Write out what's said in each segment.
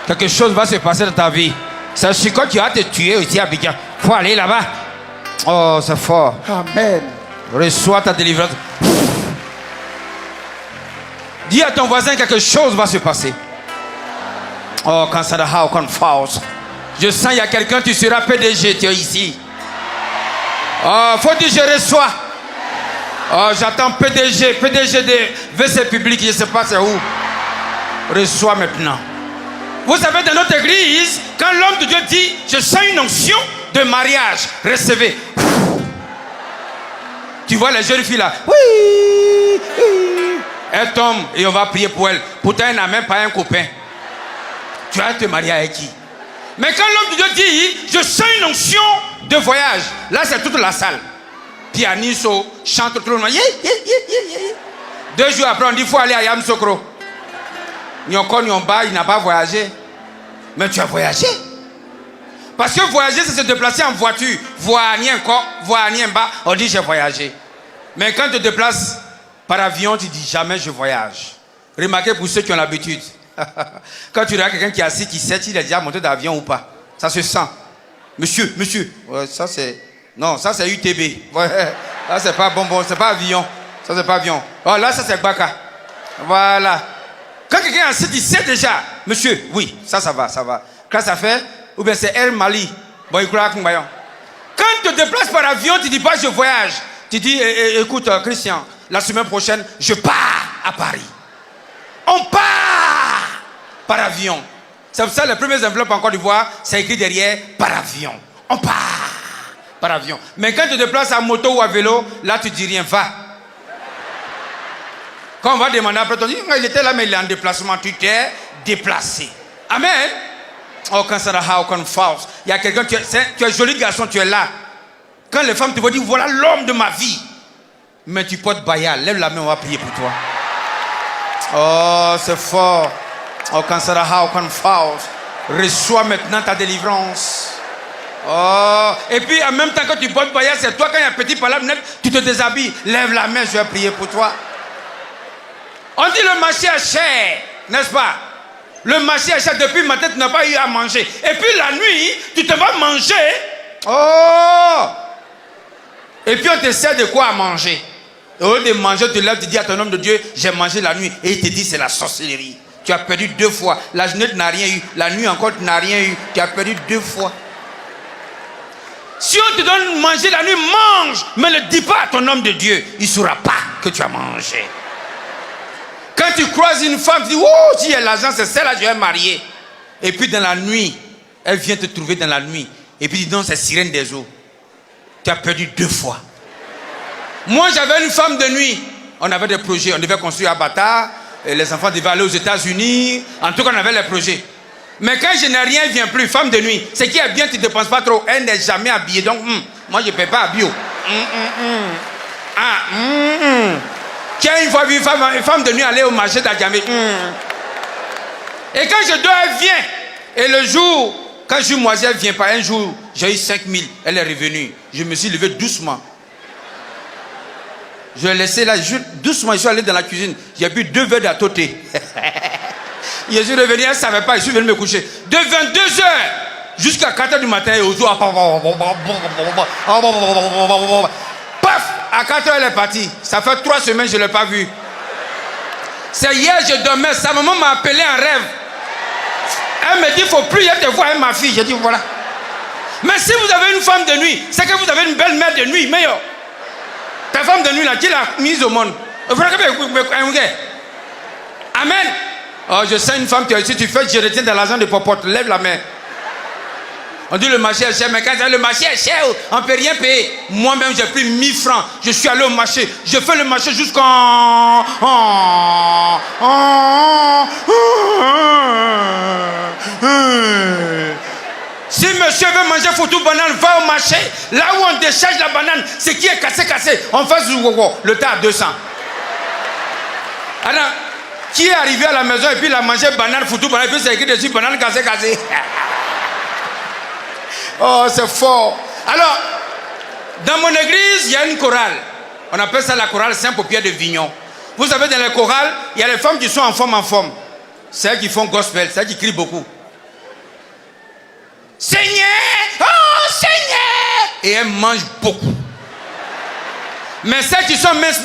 Quelque chose va se passer dans ta vie. C'est ce que tu vas te tuer aussi à Abidjan. Faut aller là-bas. Oh, c'est fort. Amen. Reçois ta délivrance. Dis à ton voisin, quelque chose va se passer. Oh, quand ça a aucune force. Je sens il y a quelqu'un, tu seras PDG, tu es ici. Oh, faut dire je reçois. Oh, j'attends PDG de WC public, je ne sais pas c'est où. Reçois maintenant. Vous savez, dans notre église, quand l'homme de Dieu dit, je sens une onction de mariage, recevez. Tu vois les jeunes filles là. Oui, oui. Elle tombe et on va prier pour elle. Pourtant, elle n'a même pas un copain. Tu vas te marier avec qui? Mais quand l'homme de Dieu dit, je sens une onction de voyage, là c'est toute la salle. Pianiste, chante tout le monde. 2 jours après, on dit, il faut aller à Yamsokro. Nyoko Nyomba, il n'a pas voyagé. Mais tu as voyagé. Parce que voyager, c'est se déplacer en voiture. Voir rien bas, on dit j'ai voyagé. Mais quand tu te déplaces par avion, tu dis jamais je voyage. Remarquez pour ceux qui ont l'habitude. Quand tu regardes quelqu'un qui est assis, qui sait s'il est déjà monté d'avion ou pas. Ça se sent. Monsieur. Ouais, ça c'est... Non, ça c'est UTB. Ouais, là c'est pas bonbon, c'est pas avion. Ça c'est pas avion. Oh là, ça c'est Baka. Voilà. Quand quelqu'un est assis, il sait déjà. Monsieur, oui, ça va. Quand ça fait, ou bien c'est Air Mali. Bon, il croit qu'on va. Quand tu te déplaces par avion, tu dis pas je voyage. Tu dis, écoute Christian, la semaine prochaine, je pars à Paris. On part par avion. C'est pour ça que les premières enveloppes en Côte d'Ivoire, c'est écrit derrière par avion. On part par avion. Mais quand tu te déplaces à moto ou à vélo, là tu dis rien, va. Quand on va demander après, on dit, il était là, mais il est en déplacement. Tu t'es déplacé. Amen. Oh, quand ça n'a aucune force. Il y a quelqu'un, tu es joli garçon, tu es là. Quand les femmes te vont dire, voilà l'homme de ma vie. Mais tu portes Bayal, lève la main, on va prier pour toi. Oh, c'est fort. Oh, quand ça n'a aucune force. Reçois maintenant ta délivrance. Oh, et puis en même temps que tu portes Bayal, c'est toi, quand il y a un petit palabre net, tu te déshabilles. Lève la main, je vais prier pour toi. On dit le marché est cher, n'est-ce pas? Le marché est cher, depuis le matin, tu n'as pas eu à manger. Et puis la nuit, tu te vas manger. Oh! Et puis on te sert de quoi à manger. Au lieu de manger, tu te lèves, tu dis à ton homme de Dieu, j'ai mangé la nuit. Et il te dit, c'est la sorcellerie. Tu as perdu 2 fois. La journée, tu n'as rien eu. La nuit encore, tu n'as rien eu. Tu as perdu 2 fois. Si on te donne manger la nuit, mange. Mais ne dis pas à ton homme de Dieu, il ne saura pas que tu as mangé. Quand tu croises une femme, tu dis, oh, si elle a l'argent, c'est celle-là, je vais marier. Et puis dans la nuit, elle vient te trouver dans la nuit. Et puis dis donc, c'est sirène des eaux. Tu as perdu 2 fois. Moi, j'avais une femme de nuit. On avait des projets. On devait construire à Bata. Les enfants devaient aller aux États-Unis. En tout cas, on avait les projets. Mais quand je n'ai rien, elle ne vient plus. Femme de nuit. Ce qui est bien, tu ne dépenses pas trop. Elle n'est jamais habillée. Donc, moi, je ne paie pas à bio. Tu as une fois vu une femme de nuit aller au marché d'Adjamé. Et quand je dors, elle vient. Et le jour, quand je suis moisi, elle ne vient pas. Un jour, j'ai eu 5 000. Elle est revenue. Je me suis levé doucement. Je l'ai laissé là, doucement, je suis allé dans la cuisine. J'ai bu 2 verres d'atoté. Je suis revenu, elle ne savait pas, je suis venu me coucher. De 22h jusqu'à 4h du matin, et au jour, paf, à 4h, elle est partie. Ça fait 3 semaines, je ne l'ai pas vue. C'est hier, je dormais, sa maman m'a appelé en rêve. Elle me dit, il ne faut plus y te voir avec ma fille. J'ai dit, voilà. Mais si vous avez une femme de nuit, c'est que vous avez une belle mère de nuit, meilleur. Ta femme de nuit là, qui l'a mise au monde? Amen. Oh, je sais une femme, si tu fais, je retiens de l'argent de popote, lève la main. On dit le marché est cher, mais quand le marché est cher, on ne peut rien payer. Moi-même, j'ai pris 1000 francs. Je suis allé au marché. Je fais le marché jusqu'en... Si monsieur veut manger foutu banane, va au marché. Là où on décharge la banane, ce qui est cassé, on fait le tas à 200. Alors, qui est arrivé à la maison et puis il a mangé banane foutu banane, et puis c'est écrit dessus banane cassé. Oh, c'est fort. Alors, dans mon église, il y a une chorale. On appelle ça la chorale Saint-Paupière de Vignon. Vous savez, dans les chorales, il y a les femmes qui sont en forme. C'est elles qui font gospel, c'est elles qui crient beaucoup. Seigneur, oh Seigneur. Et elles mangent beaucoup. Mais celles qui sont minces,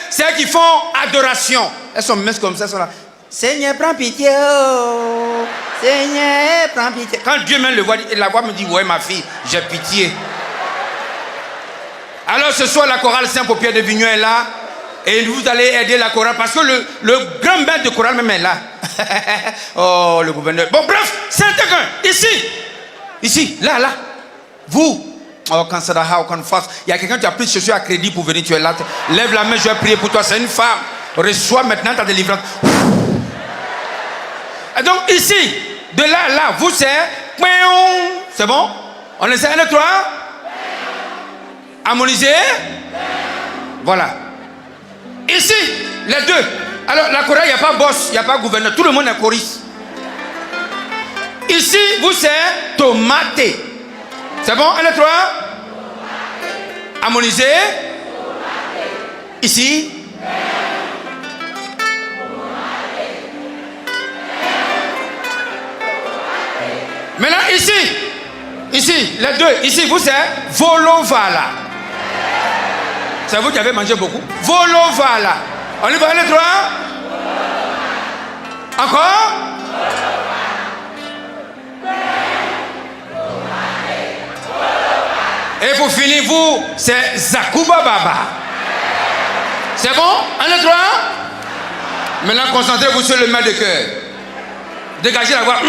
c'est elles qui font adoration. Elles sont minces comme ça, elles sont là. Seigneur, prends pitié. Oh. Seigneur, prends pitié. Quand Dieu même le voit, la voix me dit, ouais ma fille, j'ai pitié. Alors ce soir, la chorale Saint-Paupière de Vignon est là. Et vous allez aider la chorale parce que le grand maître de chorale même est là. Oh, le gouverneur. Bon, bref, c'est quelqu'un. Ici, là. Vous. Oh, quand ça va, quand face. Il y a quelqu'un qui a pris ce soir à crédit pour venir, tu es là. Lève la main, je vais prier pour toi. C'est une femme. Reçois maintenant ta délivrance. Et donc, ici, de là, vous, c'est. C'est bon? On essaie 1, 2, 3. Harmoniser. Voilà. Ici, les deux. Alors, la chorale, il n'y a pas boss, il n'y a pas gouverneur. Tout le monde est choriste. Ici, vous, c'est tomaté. C'est bon? 1, 2, 3. Harmoniser. Ici. Maintenant, ici, les deux. Ici, vous, c'est Volovala. C'est vous qui avez mangé beaucoup. Volovala. On y va, 1, 2, 3. Encore. Et pour finir, vous, c'est Zakuba Baba. C'est bon? 1, 2, 3. Maintenant, concentrez-vous sur le mal de cœur. Dégagez la voix.